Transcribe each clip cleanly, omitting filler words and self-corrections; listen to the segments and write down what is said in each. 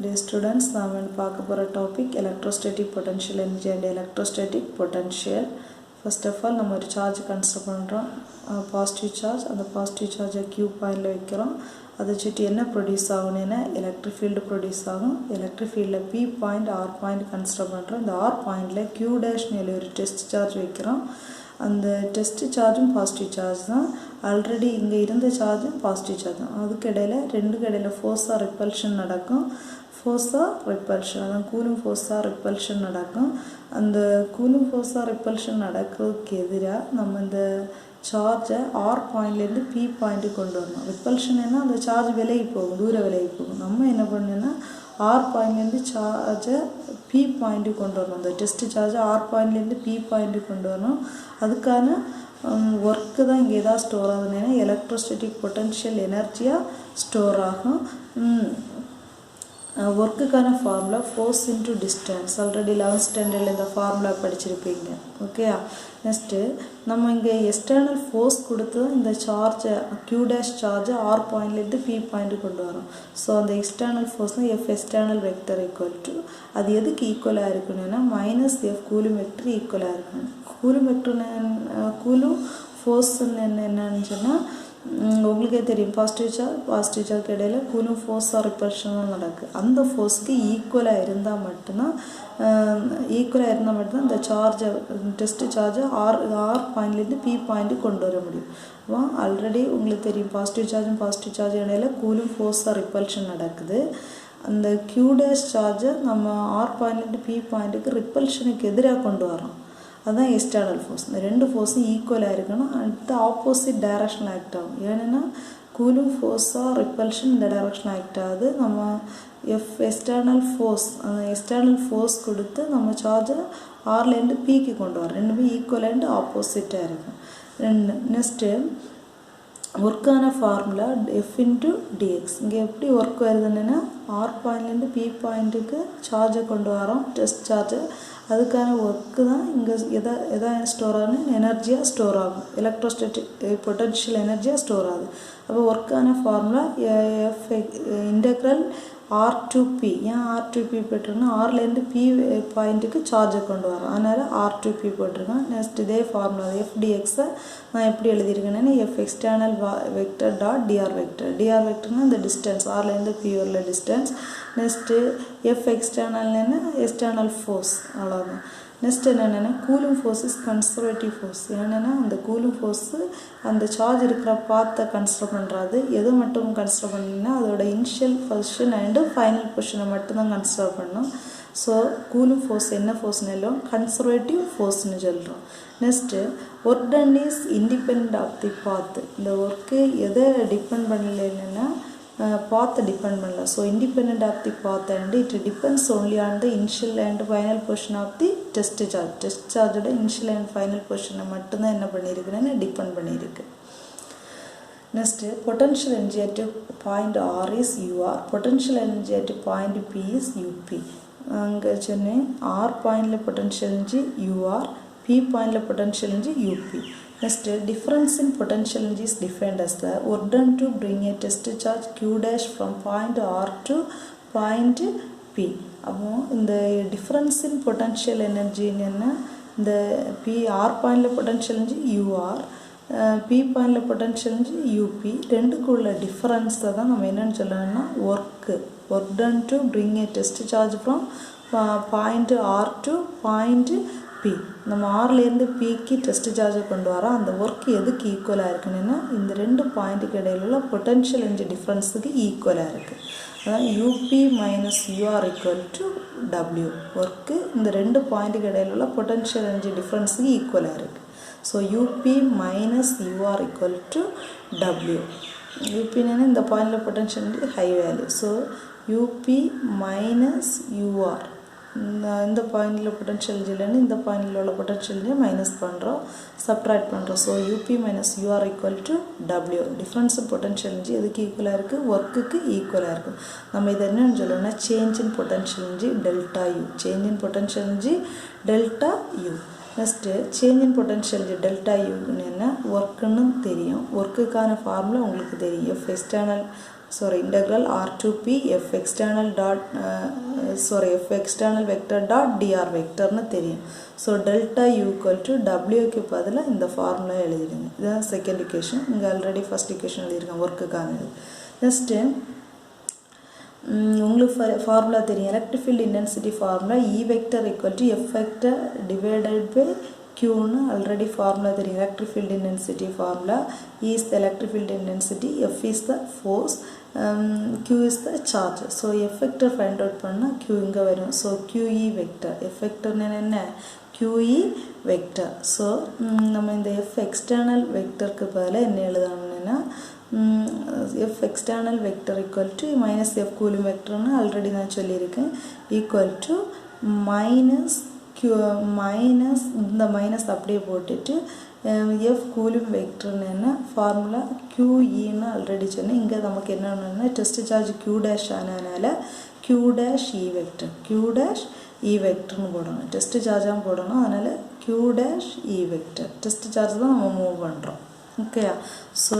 Dear students, நாம் பார்க்க போற topic electrostatic potential energy and electrostatic potential. First of all, நம்ம ஒரு சார்ஜ் கன்சிடர் பண்றோம். பாசிட்டிவ் சார்ஜ், அந்த பாசிட்டிவ் சார்ஜை Q பாயிண்ட்ல வைக்கிறோம். அதை சுற்றி என்ன ப்ரொடியூஸ் ஆகும்னா எலக்ட்ரிக் ஃபீல்டு ப்ரொடியூஸ் ஆகும். எலக்ட்ரிக் ஃபீல்டில் P point R point consider பண்ணுறோம். இந்த R பாயிண்டில் Q டேஷ் மேலே ஒரு டெஸ்ட் சார்ஜ் வைக்கிறோம். அந்த டெஸ்ட் சார்ஜும் பாசிட்டிவ் சார்ஜ் தான். ஆல்ரெடி இங்கே இருந்த சார்ஜும் பாசிட்டிவ் சார்ஜ் தான். அதுக்கு இடையில் ரெண்டுக்கு இடையில் ஃபோர்ஸாக ரிப்பல்ஷன் நடக்கும். ஃபோர்ஸாக ரிப்பல்ஷன், அதான் கூலும் ஃபோர்ஸாக ரிப்பல்ஷன் நடக்கும். அந்த கூலும் ஃபோர்ஸாக ரிப்பல்ஷன் நடக்கிறதுக்கு எதிராக நம்ம இந்த சார்ஜை ஆர் பாயிண்ட்லேருந்து பி பாயிண்ட்டுக்கு கொண்டு வரணும். ரிப்பல்ஷன் என்ன, அந்த சார்ஜ் விலகி போகும், தூர விலகி போகும். நம்ம என்ன பண்ணணும்னா ஆர் பாயிண்ட்லேருந்து சார்ஜை பி பாயிண்ட்டுக்கு கொண்டு வரணும். அந்த டெஸ்ட் சார்ஜை ஆர் பாயிண்ட்லேருந்து பி பாயிண்ட்டுக்கு கொண்டு வரணும். அதுக்கான ஒர்க்கு தான் இங்கே எதாவது ஸ்டோர் ஆகுதுன்னா எலக்ட்ரோஸ்டாட்டிக் பொட்டன்ஷியல் எனர்ஜியாக ஸ்டோர் ஆகும். ஒர்க்குக்கான formula force into distance. Already 11th ஸ்டாண்டர்டில் இந்த ஃபார்முலா படிச்சிருப்பீங்க. ஓகே, நெக்ஸ்ட்டு நம்ம இங்கே எக்ஸ்டர்னல் ஃபோர்ஸ் கொடுத்து இந்த சார்ஜை Q டேஷ் சார்ஜை ஆர் பாயிண்ட்லேருந்து பி பாயிண்ட்டு கொண்டு வரோம். ஸோ அந்த எக்ஸ்டர்னல் ஃபோர்ஸ்னால் F external vector equal to, அது எதுக்கு ஈக்குவலாக இருக்கணும்னா மைனஸ் எஃப் கூலும் வெக்டர் ஈக்குவலாக இருக்கணும். கூலும் வெக்டர் கூலும் ஃபோர்ஸ்ன்னு என்னன்னு சொன்னால் உங்களுக்கே தெரியும், பாசிட்டிவ் சார்ஜ் இடையில் கூலும் ஃபோர்ஸாக ரிப்பல்ஷனும் நடக்குது. அந்த ஃபோர்ஸுக்கு ஈக்குவலாக இருந்தால் மட்டும்தான் இந்த சார்ஜை டெஸ்ட் சார்ஜை ஆர் பாயிண்ட்லேருந்து பி பாயிண்ட்டு கொண்டு வர முடியும். அப்போ ஆல்ரெடி உங்களுக்கு தெரியும், பாசிட்டிவ் சார்ஜ் இடையில் கூலும் ஃபோர்ஸாக ரிப்பல்ஷன் நடக்குது. அந்த Q டேஷ் சார்ஜை நம்ம ஆர் பாயிண்ட்லேருந்து பி பாயிண்ட்டுக்கு ரிப்பல்ஷனுக்கு எதிராக கொண்டு வரோம். அதுதான் எக்ஸ்டர்னல் ஃபோர்ஸ். இந்த ரெண்டு ஃபோர்ஸும் ஈக்குவலாக இருக்கணும். அடுத்து ஆப்போசிட் டைரக்ஷனில் ஆக்ட் ஆகும். ஏன்னா கூலும் ஃபோர்ஸாக ரிப்பல்ஷன் இந்த டைரக்ஷனில் ஆக்ட் ஆகுது. நம்ம எக்ஸ்டர்னல் ஃபோர்ஸ் கொடுத்து நம்ம சார்ஜை ஆர்லேருந்து பிக்கு கொண்டு வரோம். ரெண்டுமே ஈக்குவல் அண்ட் ஆப்போசிட்டாக இருக்கும். நெக்ஸ்ட்டு ஒர்க்கான ஃபார்முலா எஃப் இன்ட்டு டிஎக்ஸ். இங்கே எப்படி ஒர்க் வருதுன்னா ஆர் பாயிண்ட்லேருந்து பி பாயிண்ட்டுக்கு சார்ஜை கொண்டு வரோம், டெஸ்ட் சார்ஜை. அதுக்கான ஒர்க்கு தான் இங்கே எதா ஸ்டோர் ஆகுதுன்னு எனர்ஜியாக ஸ்டோர் ஆகும். எலக்ட்ரோஸ்டாட்டிக் பொட்டன்ஷியல் எனர்ஜியாக ஸ்டோர் ஆகுது. அப்போ ஒர்க்கான formula F integral R to P. ஏன் ஆர் டு பி போட்டிருக்கோன்னா ஆர்லேருந்து பி பாயிண்ட்டுக்கு சார்ஜை கொண்டு வரோம், அதனால் ஆர் டு பி போட்டிருக்கேன். நெக்ஸ்ட் இதே ஃபார்முலா எஃப்டிஎக்ஸை நான் எப்படி எழுதியிருக்கேன்னா F external vector dot dr வெக்டர்னா இந்த டிஸ்டன்ஸ் ஆர்லேருந்து பி உள்ள டிஸ்டன்ஸ். நெக்ஸ்ட்டு எஃப் எக்ஸ்டர்னல்னா எக்ஸ்டர்னல் ஃபோர்ஸ், அவ்வளோதான். நெக்ஸ்ட் என்னென்னா coulomb force is conservative force. என்னென்னா அந்த கூலும் ஃபோர்ஸு அந்த சார்ஜ் இருக்கிற பாத்தை கன்சிடர் பண்ணுறாது. எது மட்டும் கன்சிடர் பண்ணிங்கன்னா அதோட இனிஷியல் பொசிஷன் அண்டு ஃபைனல் பொசிஷனை மட்டும்தான் கன்சிடர் பண்ணணும். ஸோ கூலும் ஃபோர்ஸ் என்ன ஃபோர்ஸ்னாலும் கன்சர்வேட்டிவ் ஃபோர்ஸ்னு சொல்கிறோம். Next work done is independent of the path. இந்த ஒர்க்கு எதை டிபெண்ட் பண்ணலைன்னா பாத்தை டிபெண்ட் பண்ணல. So independent of the path and it depends only on the initial and final position of the test சார்ஜோட initial and final பொசிஷனை மட்டும்தான் என்ன பண்ணியிருக்குன்னு டிபெண்ட் பண்ணியிருக்கு. Next potential energy at point R is UR, potential energy at point P is UP. அங்கே சொன்னேன் R பாயிண்டில் potential energy you are, B பாயிண்டில் potential energy U B. Next, difference in potential energy is defined as the work done to bring a test charge Q dash from point R to point P. அப்போ இந்த difference in potential energy என்ன, இந்த P R பாயிண்டில் potential energy UR, P பாயிண்டில் potential energy UP. ரெண்டுக்குள்ள டிஃபரன்ஸை தான் நம்ம என்னென்னு சொல்லணும்னா work done to bring a test charge from point R to point P. நம்ம ஆர்லேருந்து பிக்கு டெஸ்ட் சார்ஜை கொண்டு வரோம். அந்த ஒர்க் எதுக்கு ஈக்குவலாக இருக்குன்னா இந்த ரெண்டு பாயிண்ட்டுக்கு இடையில உள்ள பொட்டன்ஷியல் எனர்ஜி டிஃப்ரென்ஸுக்கு ஈக்குவலாக இருக்குது. அதான் U B minus you are equal to W. Work இந்த ரெண்டு பாயிண்ட்டுக்கு இடையில உள்ள பொட்டன்ஷியல் எனர்ஜி டிஃப்ரென்ஸுக்கு ஈக்குவலாக இருக்குது. So UP minus you are equal to W. யூபின்னா இந்த பாயிண்டில் potential energy high value. So UP minus UR, இந்த பாயிண்டில் பொட்டன்ஷியல் எனர்ஜிலேருந்து இந்த பாயிண்டில் உள்ள பொட்டன்ஷியல் எனர்ஜியை மைனஸ் பண்ணுறோம், சப்ட்ராக்ட் பண்ணுறோம். So UP minus you are equal to W. Difference potential energy எதுக்கு ஈக்குவலாக இருக்குது, ஒர்க்குக்கு ஈக்குவலாக இருக்குது. நம்ம இதை என்னென்னு சொல்லணும்னா change in potential energy delta U, change in potential energy delta U. Next change in potential energy delta யூன்னு என்ன ஒர்க்குன்னு தெரியும். ஒர்க்குக்கான ஃபார்முலா உங்களுக்கு தெரியும், F external integral r to p f external dot f external vector dot dr vector னு தெரியும். So delta u equal to w க்கு பதிலா இந்த ஃபார்முலா எழுதிடுங்க. இதுதான் செகண்ட் equation. இங்க ஆல்ரெடி ஃபர்ஸ்ட் equation எழுதிருக்கேன் ஒர்க்குக்கானது. நெக்ஸ்ட் உங்களுக்கு ஃபார்முலா தெரியும். Electric field intensity formula E vector equal to F vector divided by Q னு ஆல்ரெடி ஃபார்முலா தெரியும். Electric field intensity formula E is the electric field intensity, F is the force, Q is the charge. So F vector find out பண்ணா Q இங்க வரும். So QE vector. F vector என்ன? QE vector. So நம்ம இந்த F external vector க்கு பதிலா என்ன எழுதணும்னா F external vector equal to minus F Coulomb vector னு ஆல்ரெடி நான் சொல்லியிருக்கேன். equal to minus Q minus இந்த மைனஸ் அப்படியே போட்டுட்டு F Coulomb vector என்ன ஃபார்முலா QE னு ஆல்ரெடி சொன்னேன். இங்க நமக்கு என்னன்னா test charge Q dash ஆனனால Q dash E vector E vector னு போடணும். டெஸ்ட் சார்ஜா போடணும். அதனால Q dash E vector test charge தான் நம்ம மூவ் பண்றோம். Okay, so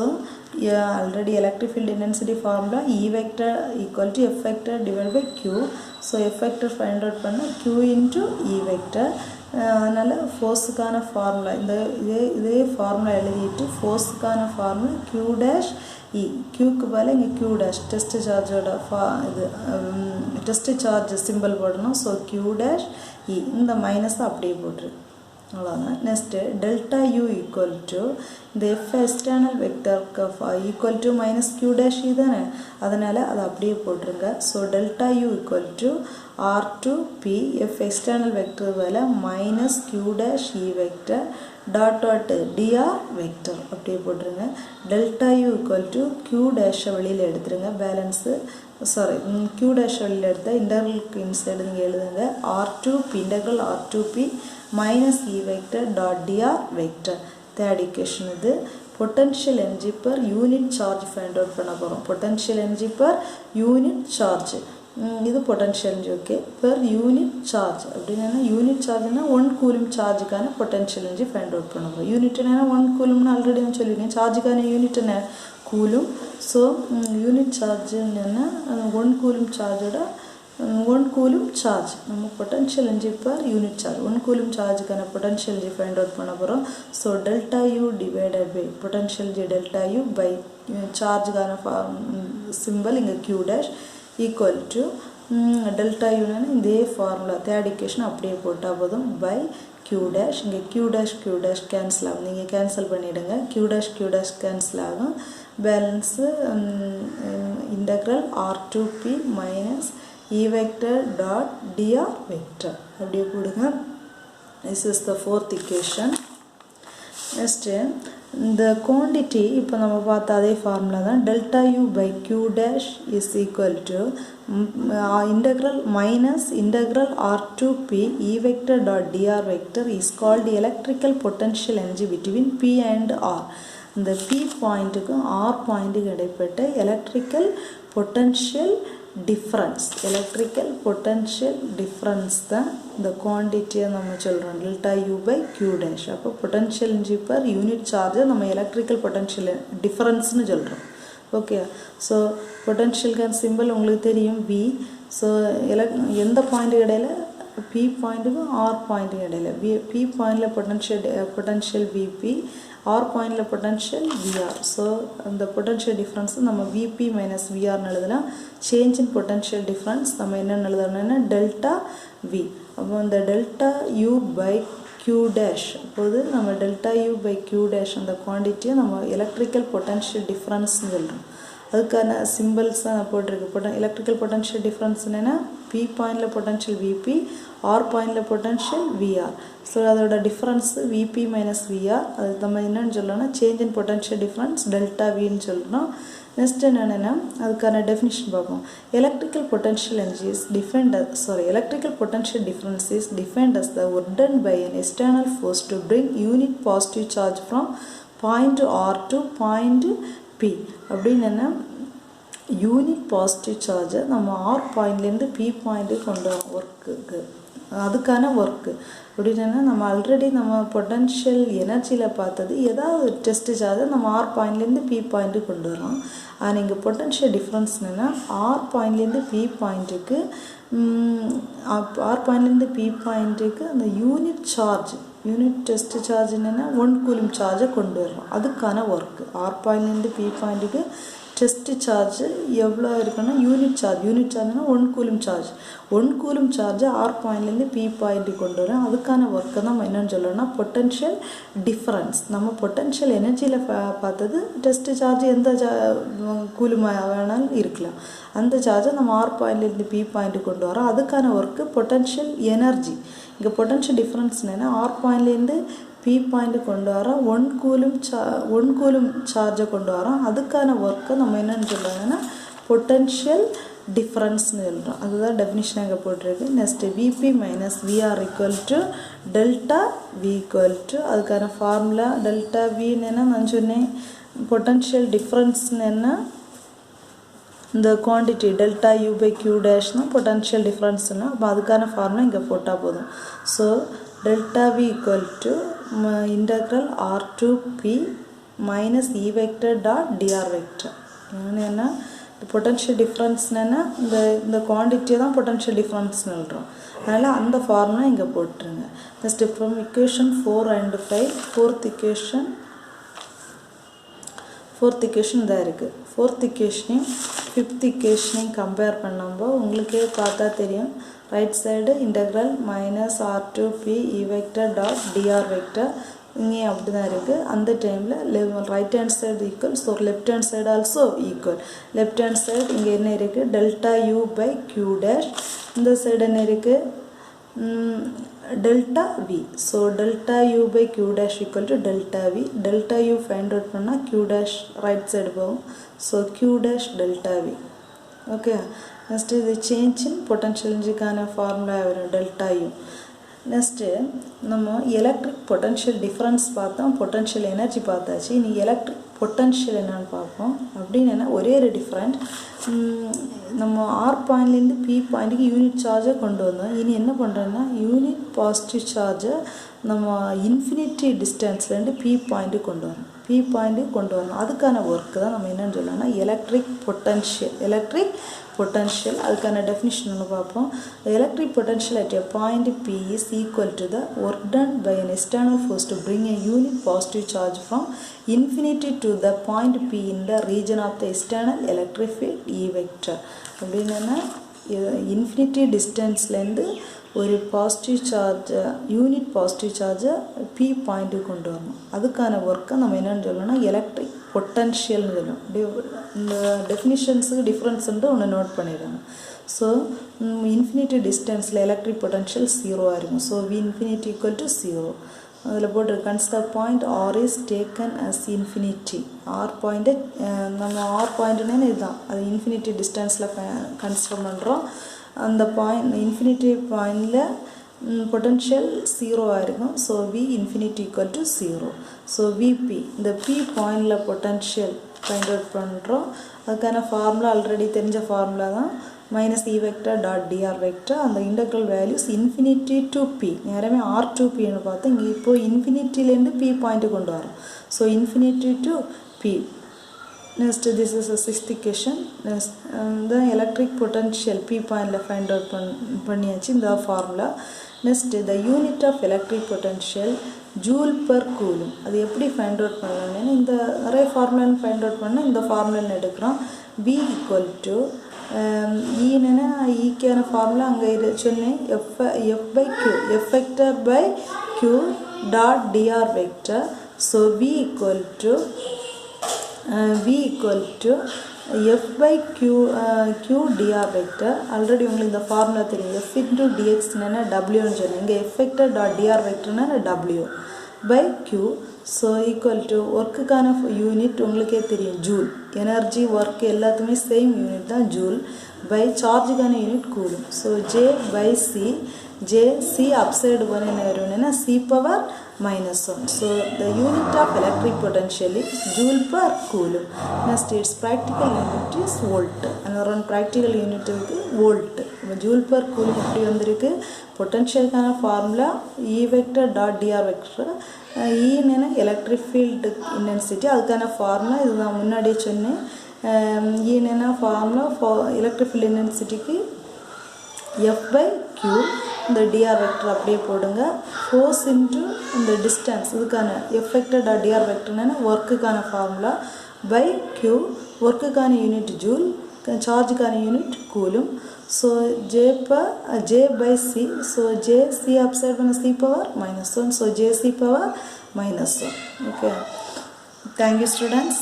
already electric field intensity formula E vector equal to F vector divided by Q. So F vector find out பண்ணா Q into E vector. அதனால ஃபோர்ஸுக்கான formula இதே formula எழுதிட்டு ஃபோர்ஸுக்கான formula Q dash E. Qக்கு பதிலா இங்க Q dash test சார்ஜோட இது test charge symbol போடணும். So Q dash E இந்த minus அப்படியே போட்டுரு. அவ்வளவுதான். Next delta U equal to இந்த F external vector equal to minus Q dash E தானே, அதனால அதை அப்படியே போட்டுருங்க. So delta U equal to R to P F external vector வேலை minus Q dash E vector dot dr vector அப்படியே போட்டுருங்க. Delta U equal to Q dash வெளியில் எடுத்துருங்க. பேலன்ஸு Q dash வெளியில் எடுத்த இன்டர்வலுக்கு இன்சைடு நீங்கள் எழுதுங்க. R to P integral R to P minus E vector dot dr vector. Third equation இது potential energy per unit charge find out பண்ண போறோம். potential energy per unit charge இது potential energy. okay, per unit charge அப்படினா unit charge னா 1 coulomb chargeக்கான potential energy find out பண்ண போறோம். unit னா 1 coulomb னு ஆல்ரெடி நான் சொல்லிருக்கேன். chargeக்கான unit என்ன coulomb. so unit charge என்ன 1 coulomb chargeோட 1 coulomb charge நம்ம potential energy per unit charge 1 coulomb charge கான potential energy find out பண்ண போறோம். so delta U divided by potential energy delta U by charge கான symbol இங்க Q dash equal to delta U னா இந்த formula third equation அப்படியே போட்டா போதும் by Q dash இங்க Q dash கேன்சல் ஆகும். நீங்க கேன்சல் பண்ணிடுங்க. Q dash கேன்சல் ஆகும். Balance integral R to P minus E vector dot dr vector அப்படியே போடுங்க. This is the fourth equation. Next the quantity இப்போ நம்ம பார்த்த அதே ஃபார்முலா தான். delta U by Q dash is equal to integral minus integral R to P E vector dot dr vector is called the electrical potential energy between P and R. இந்த P பாயிண்ட்டுக்கு R பாயிண்ட்டுக்கு இடைப்பட்ட electrical potential difference electrical potential difference தான் இந்த குவாண்டிட்டியை நம்ம சொல்றோம் delta U by Q dash. அப்போ potential energy per unit charge நம்ம electrical potential difference னு சொல்றோம். ஓகே, ஸோ பொட்டன்ஷியல்கான சிம்பிள் உங்களுக்கு தெரியும் V. ஸோ எந்த பாயிண்ட் இடையில P பாயிண்ட்டுக்கும் R பாயிண்ட்டுக்கும் இடையில P பாயிண்ட்ல பொட்டன்ஷியல் VP, R பாயிண்ட்ல பொட்டன்ஷியல் VR. ஸோ அந்த பொட்டன்ஷியல் டிஃப்ரென்ஸ் நம்ம VP மைனஸ் VRன்னு எழுதலாம். சேஞ்ச் இன் பொட்டன்ஷியல் டிஃப்ரென்ஸ் நம்ம என்னென்னு எழுதணும்னா டெல்டா V. அப்போ இந்த delta U by Q dash அப்போது நம்ம delta U by Q dash அந்த குவான்டிட்டியை நம்ம எலக்ட்ரிக்கல் பொட்டன்ஷியல் டிஃப்ரென்ஸ்னு சொல்கிறோம். அதுக்கான சிம்பிள்ஸ் தான் போட்டிருக்கு. எலக்ட்ரிக்கல் பொட்டன்ஷியல் டிஃப்ரென்ஸ் என்னென்னா P பாயிண்டில் பொட்டன்ஷியல் VP, R பாயிண்டில் பொட்டன்ஷியல் VR. ஸோ அதோட டிஃப்ரென்ஸ் VP மைனஸ் VR. அது நம்ம என்னென்னு சொல்லணும்னா change in potential difference delta Vன்னு சொல்லணும். நெக்ஸ்ட் என்னென்னா அதுக்கான டெஃபினிஷன் பார்ப்போம். electrical potential energy is defined as electrical potential difference is defined as the work done by an external force to bring unit positive charge from point R to point P. அப்படின்னு என்ன unit positive சார்ஜை நம்ம R பாயிண்ட்லேருந்து P point கொண்டு வரோம் ஒர்க்குக்கு, அதுக்கான work அப்படின்னா நம்ம ஆல்ரெடி நம்ம பொட்டன்ஷியல் எனர்ஜியில் பார்த்தது ஏதாவது டெஸ்ட் சார்ஜை நம்ம ஆர் பாயிண்ட்லேருந்து பி பாயிண்ட்டு கொண்டு வரோம். ஆனால் இங்கே பொட்டன்ஷியல் டிஃப்ரென்ஸ் என்னென்னா ஆர் பாயிண்ட்லேருந்து பி பாயிண்ட்டுக்கு ஆர் பாயிண்ட்லேருந்து பி பாயிண்ட்டுக்கு அந்த unit charge unit test charge என்னென்னா 1 கூலும் சார்ஜை கொண்டு வரோம், அதுக்கான ஒர்க்கு. ஆர் பாயிண்ட்லேருந்து பி பாயிண்ட்டுக்கு டெஸ்ட் சார்ஜ் எவ்வளோ இருக்குன்னா யூனிட் சார்ஜ்னா 1 கூலும் சார்ஜ் 1 கூலும் சார்ஜை ஆர் பாயிண்ட்லேருந்து பி பாயிண்ட்டுக்கு கொண்டு வரோம், அதுக்கான ஒர்க்கை நம்ம என்னென்னு சொல்லணும்னா பொட்டன்ஷியல் டிஃப்ரென்ஸ். நம்ம பொட்டன்ஷியல் எனர்ஜியில் பார்த்தது டெஸ்ட் சார்ஜ் எந்த கூலுமாக வேணாலும் இருக்கலாம், அந்த சார்ஜை நம்ம ஆர் பாயிண்ட்லேருந்து பி பாயிண்ட்டுக்கு கொண்டு வரோம், அதுக்கான ஒர்க்கு பொட்டன்ஷியல் எனர்ஜி. இங்கே பொட்டன்ஷியல் டிஃப்ரென்ஸ் என்னென்னா ஆர் பாயிண்ட்லேருந்து பி பாயிண்ட் கொண்டு வரோம் 1 கூலும் சார்ஜை கொண்டு வரோம், அதுக்கான ஒர்க்கை நம்ம என்னென்னு சொல்கிறாங்கன்னா பொட்டன்ஷியல் டிஃப்ரென்ஸ்னு சொல்கிறோம். அதுதான் டெஃபினிஷன் அங்கே போட்டிருக்கு. Next VP minus VR equal to delta V equal to அதுக்கான ஃபார்முலா டெல்டா வின்னு என்ன நான் சொன்னேன், பொட்டன்ஷியல் டிஃப்ரென்ஸ்னு என்ன இந்த quantity delta U by Q டேஷ்னா பொட்டன்ஷியல் டிஃப்ரென்ஸ்னா, அப்போ அதுக்கான ஃபார்முலா இங்கே போட்டால் போதும். So delta V equal to integral R to P minus E vector dot TR vector. என்ன பொட்டன்ஷியல் டிஃப்ரென்ஸ்னா இந்த குவான்டிட்டியை தான் பொட்டன்ஷியல் டிஃப்ரென்ஸ்னு சொல்கிறோம், அதனால் அந்த ஃபார்முலா இங்கே போட்டுருங்க. Next from equation 4 and 5 fourth equation இதாக இருக்குது. ஃபோர்த் இக்குவேஷனையும் ஃபிஃப்த் இக்குவேஷனையும் கம்பேர் பண்ணும்போது உங்களுக்கே பார்த்தா தெரியும், right side integral minus R to B E vector dot TR vector இங்கேயும் அப்படி தான் இருக்குது. அந்த டைமில் right hand side equal, so left hand side also equal. Left hand side இங்கே என்ன இருக்குது delta U by Q dash, இந்த சைடு என்ன இருக்குது delta V. So delta U by Q dash equal to delta V. Delta U find out பண்ணால் Q dash right side போகும், so Q dash delta V. Okay, next இது change in potential எனர்ஜிக்கான formula வரும் delta U. Next நம்ம electric potential difference பார்த்தோம், potential energy பார்த்தாச்சு. இனி electric potential என்னென்னு பார்ப்போம். அப்படின்னு என்ன ஒரே ஒரு டிஃப்ரெண்ட், நம்ம ஆர் பாயிண்ட்லேருந்து பி பாயிண்ட்டுக்கு யூனிட் சார்ஜை கொண்டு வந்தோம். இனி என்ன பண்ணுறோன்னா யூனிட் பாசிட்டிவ் சார்ஜை நம்ம இன்ஃபினிட்டி டிஸ்டன்ஸ்லேருந்து பி பாயிண்ட்டுக்கு கொண்டு வரணும், அதுக்கான ஒர்க்கு தான் நம்ம என்னென்னு சொல்லலாம்னா எலக்ட்ரிக் பொட்டன்ஷியல். அதுக்கான டெஃபினிஷன் ஒன்று பார்ப்போம். Electric potential at a point P is equal to the work done by an external force to bring a unit positive charge from infinity to the point P in the region of the external electric field E vector. அப்படின்னா infinity டிஸ்டன்ஸ்லேருந்து ஒரு positive சார்ஜை unit positive சார்ஜை B பாயிண்ட்டுக்கு கொண்டு வரணும், அதுக்கான ஒர்க்கை நம்ம என்னென்னு சொல்லணும்னா எலக்ட்ரிக் பொட்டன்ஷியல்னு சொல்லணும். இந்த டெஃபினிஷன்ஸுக்கு டிஃப்ரென்ஸுன்ட்டு ஒன்று நோட் பண்ணிடுறாங்க. ஸோ இன்ஃபினிட்டி டிஸ்டன்ஸில் எலக்ட்ரிக் பொட்டன்ஷியல் 0 இருக்கும். So V infinity equal to 0 அதில் போட்டு consider point R is taken as infinity. R point நம்ம ஆர் பாயிண்ட்டுன்னு இதுதான், அது இன்ஃபினிட்டி டிஸ்டன்ஸில் கன்சிடர் பண்ணுறோம். அந்த பாயிண்ட் இன்ஃபினிட்டி பாயிண்டில் பொட்டன்ஷியல் 0 இருக்கும். So V infinity equal to 0. So VP இந்த பி பாயிண்டில் பொட்டன்ஷியல் ஃபைண்ட் அவுட் பண்ணுறோம். அதுக்கான ஃபார்முலா ஆல்ரெடி தெரிஞ்ச ஃபார்முலா தான், minus E vector dot TR vector. அந்த integral values infinity to P, நேரமே ஆர் டு பின்னு பார்த்தோம். இங்கே இப்போது இன்ஃபினிட்டிலேருந்து பி பாயிண்ட்டு கொண்டு வரோம். So infinity to P. Next, this is a sixth equation. Next, the electric potential P point find out பண்ணியாச்சு இந்த formula. Next the unit of electric potential joule per coulomb. அது எப்படி ஃபைண்ட் அவுட் பண்ணலாம்னு இந்த நிறைய ஃபார்முலான்னு find out பண்ணால் இந்த ஃபார்முலான்னு எடுக்கிறோம். V ஈக்குவல் டு ஈன்னா ஈக்கான ஃபார்முலா அங்கே சொன்னேன், F by Q, F vector by Q dot TR vector. So V equal to f by q dr vector. Already உங்களுக்கு இந்த ஃபார்முலா தெரியும், f into dx என்ன wன்னு சொன்னேன். இங்கே f vector dot dr vectorனா w by q. So equal to ஒர்க்குக்கான unit உங்களுக்கே தெரியும் ஜூல். எனர்ஜி ஒர்க் எல்லாத்துமே சேம் யூனிட் தான் ஜூல் by charge கான unit coulomb. So J by C, C upside பண்ண C power minus 1. So the unit of electric potential is joule per coulomb. Next its practical unit is volt. Another one practical unit is volt. Joule per coulomb எப்படி வந்திருக்கு? Potential கான formula E vector dot dr vector. E என்ன electric field intensity அதுக்கான formula இதுதான் முன்னாடி சொன்னேன். E என்ன formula for electric field intensity க்கு F by Q இந்த dr vector அப்படியே போடுங்க. force into இந்த distance இதுக்கான F vector dot dr vector என்ன workக்கான formula by Q workக்கான unit joule charge கான unit coulomb. so J by C, so J C upside பண்ண C power minus 1, so J C power minus 1. okay, thank you students.